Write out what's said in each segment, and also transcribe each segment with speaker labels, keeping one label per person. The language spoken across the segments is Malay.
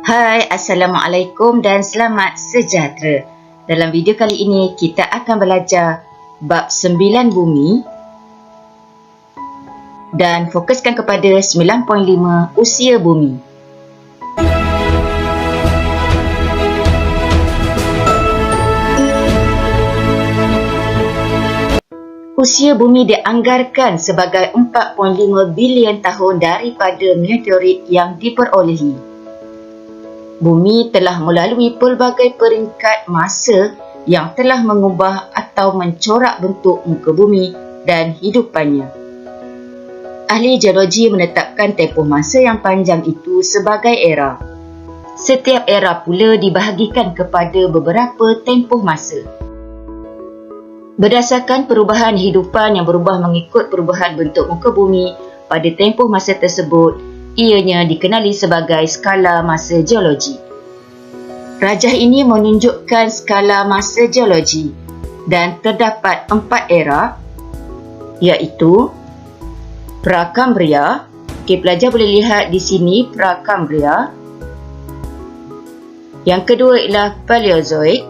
Speaker 1: Hai, Assalamualaikum dan selamat sejahtera. Dalam video kali ini, kita akan belajar bab 9 bumi dan fokuskan kepada 9.5 usia bumi. Usia bumi dianggarkan sebagai 4.5 bilion tahun daripada meteorit yang diperolehi. Bumi telah melalui pelbagai peringkat masa yang telah mengubah atau mencorak bentuk muka bumi dan hidupannya. Ahli geologi menetapkan tempoh masa yang panjang itu sebagai era. Setiap era pula dibahagikan kepada beberapa tempoh masa. Berdasarkan perubahan hidupan yang berubah mengikut perubahan bentuk muka bumi pada tempoh masa tersebut, ianya dikenali sebagai skala masa geologi. Rajah ini menunjukkan skala masa geologi dan terdapat 4 era, iaitu Prakambria. Pelajar boleh lihat di sini Prakambria. Yang kedua ialah Paleozoik.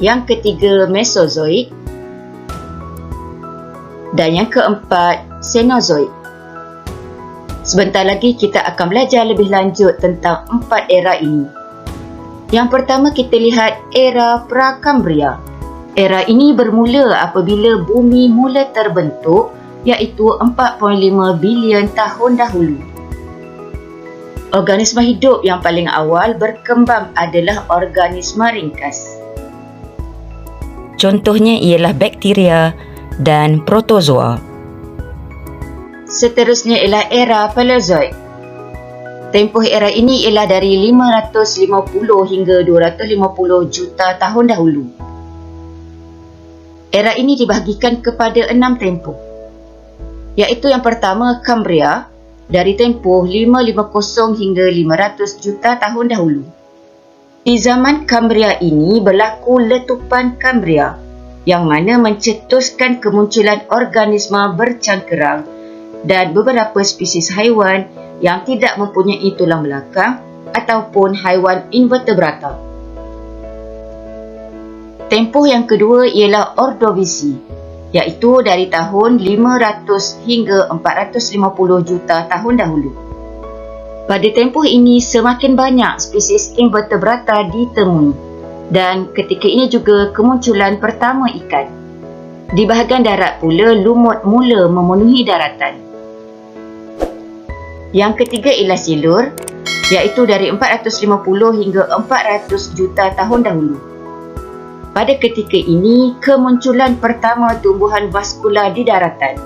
Speaker 1: Yang ketiga Mesozoik. Dan yang keempat Cenozoik. Sebentar lagi kita akan belajar lebih lanjut tentang 4 era ini. Yang pertama kita lihat era Prakambria. Era ini bermula apabila bumi mula terbentuk, iaitu 4.5 bilion tahun dahulu. Organisma hidup yang paling awal berkembang adalah organisma ringkas. Contohnya ialah bakteria dan protozoa. Seterusnya ialah era Paleozoik. Tempoh era ini ialah dari 550 hingga 250 juta tahun dahulu. Era ini dibahagikan kepada 6 tempoh, iaitu yang pertama Kambria dari tempoh 550 hingga 500 juta tahun dahulu. Di zaman Kambria ini berlaku letupan Kambria yang mana mencetuskan kemunculan organisma bercangkerang dan beberapa spesies haiwan yang tidak mempunyai tulang belakang ataupun haiwan invertebrata. Tempoh yang kedua ialah Ordovisi, iaitu dari tahun 500 hingga 450 juta tahun dahulu. Pada tempoh ini semakin banyak spesies invertebrata ditemui dan ketika ini juga kemunculan pertama ikan. Di bahagian darat pula lumut mula memenuhi daratan. Yang ketiga ialah Silur, iaitu dari 450 hingga 400 juta tahun dahulu. Pada ketika ini, kemunculan pertama tumbuhan vaskular di daratan.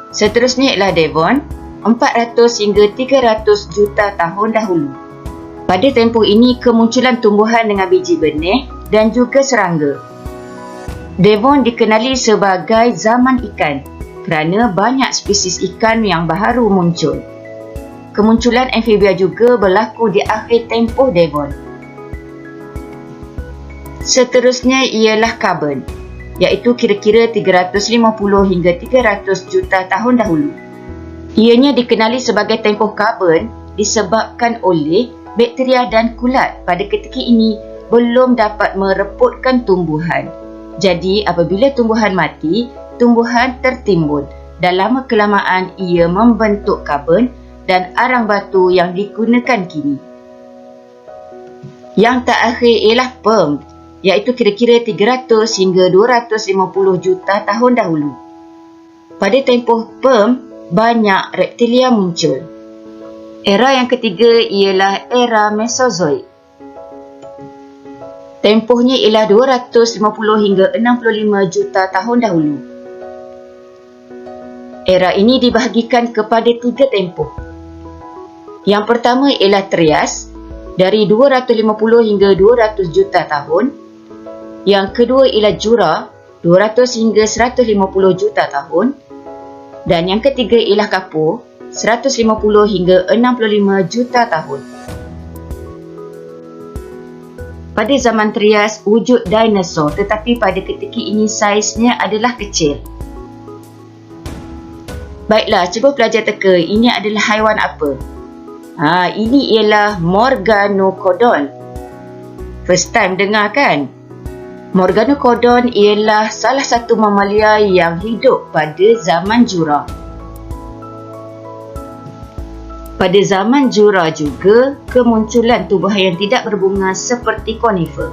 Speaker 1: Seterusnya ialah Devon, 400 hingga 300 juta tahun dahulu. Pada tempoh ini, kemunculan tumbuhan dengan biji benih dan juga serangga. Devon dikenali sebagai zaman ikan kerana banyak spesies ikan yang baharu muncul. Kemunculan amfibia juga berlaku di akhir tempoh Devon. Seterusnya ialah Karbon, iaitu kira-kira 350 hingga 300 juta tahun dahulu. Ianya dikenali sebagai tempoh karbon disebabkan oleh bakteria dan kulat pada ketika ini belum dapat merepotkan tumbuhan. Jadi apabila tumbuhan mati, tumbuhan tertimbun dan lama kelamaan ia membentuk karbon dan arang batu yang digunakan kini. Yang terakhir ialah Perm, iaitu kira-kira 300 hingga 250 juta tahun dahulu. Pada tempoh Perm, banyak reptilia muncul. Era yang ketiga ialah era Mesozoik. Tempohnya ialah 250 hingga 65 juta tahun dahulu. Era ini dibahagikan kepada 3 tempoh. Yang pertama ialah Trias, dari 250 hingga 200 juta tahun. Yang kedua ialah Jura, 200 hingga 150 juta tahun. Dan yang ketiga ialah Kapur, 150 hingga 65 juta tahun. Pada zaman Trias, wujud dinosaur, tetapi pada ketika ini saiznya adalah kecil. Baiklah, cuba pelajar teka, ini adalah haiwan apa? Ini ialah Morganocodon. First time dengar kan? Morganocodon ialah salah satu mamalia yang hidup pada zaman jura. Pada zaman jura juga, kemunculan tumbuhan yang tidak berbunga seperti konifer.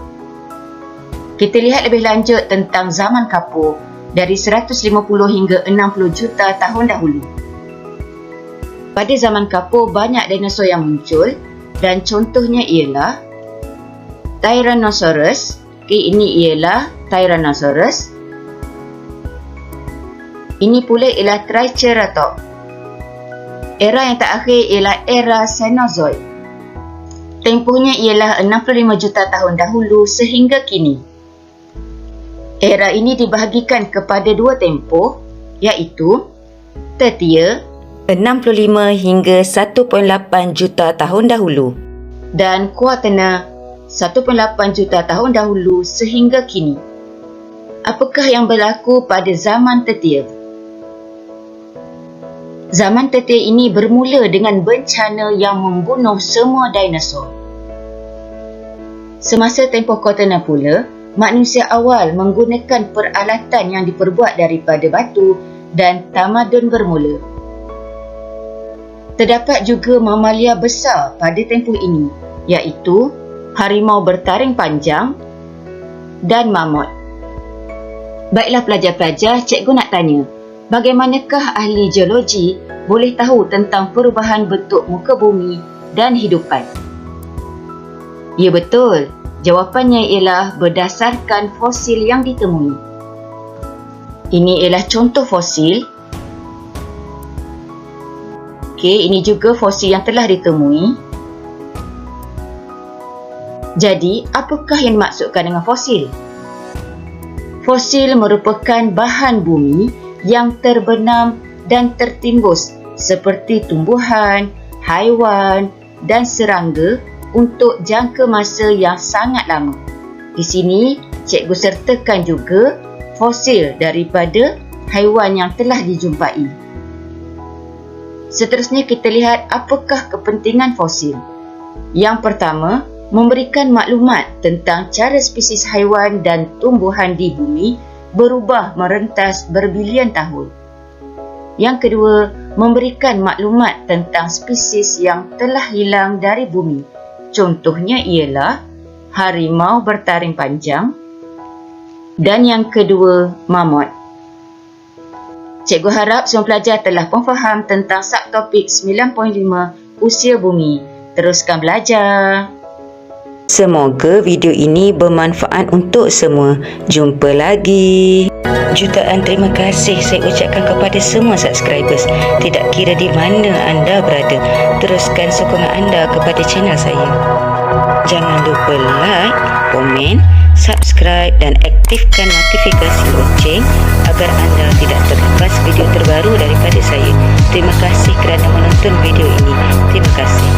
Speaker 1: Kita lihat lebih lanjut tentang zaman kapur dari 150 hingga 60 juta tahun dahulu. Pada zaman kapur, banyak dinosaur yang muncul dan contohnya ialah Tyrannosaurus. Ini ialah Tyrannosaurus. Ini pula ialah Triceratops. Era yang terakhir ialah era Cenozoik. Tempohnya ialah 65 juta tahun dahulu sehingga kini. Era ini dibahagikan kepada dua tempoh, iaitu Tertier 65 hingga 1.8 juta tahun dahulu dan Quaternaire 1.8 juta tahun dahulu sehingga kini. Apakah yang berlaku pada zaman Tertier? Zaman Tertier ini bermula dengan bencana yang membunuh semua dinosaur. Semasa tempoh Quaternaire pula, manusia awal menggunakan peralatan yang diperbuat daripada batu dan tamadun bermula. Terdapat juga mamalia besar pada tempoh ini, iaitu harimau bertaring panjang dan mamut. Baiklah pelajar-pelajar, cikgu nak tanya, bagaimanakah ahli geologi boleh tahu tentang perubahan bentuk muka bumi dan hidupan? Ya betul, jawapannya ialah berdasarkan fosil yang ditemui. Ini ialah contoh fosil. Ini juga fosil yang telah ditemui. Jadi, apakah yang dimaksudkan dengan fosil? Fosil merupakan bahan bumi yang terbenam dan tertimbus seperti tumbuhan, haiwan dan serangga untuk jangka masa yang sangat lama. Di sini, cikgu sertakan juga fosil daripada haiwan yang telah dijumpai. Seterusnya kita lihat apakah kepentingan fosil. Yang pertama, memberikan maklumat tentang cara spesies haiwan dan tumbuhan di bumi berubah merentas berbilion tahun. Yang kedua, memberikan maklumat tentang spesies yang telah hilang dari bumi. Contohnya ialah harimau bertaring panjang dan yang kedua, mamut. Cikgu harap semua pelajar telah pun faham tentang subtopik 9.5 usia bumi. Teruskan belajar.
Speaker 2: Semoga video ini bermanfaat untuk semua. Jumpa lagi. Jutaan terima kasih saya ucapkan kepada semua subscribers. Tidak kira di mana anda berada, teruskan sokongan anda kepada channel saya. Jangan lupa like, komen, subscribe dan aktifkan notifikasi lonceng agar anda tidak terlepas video terbaru daripada saya. Terima kasih kerana menonton video ini. Terima kasih.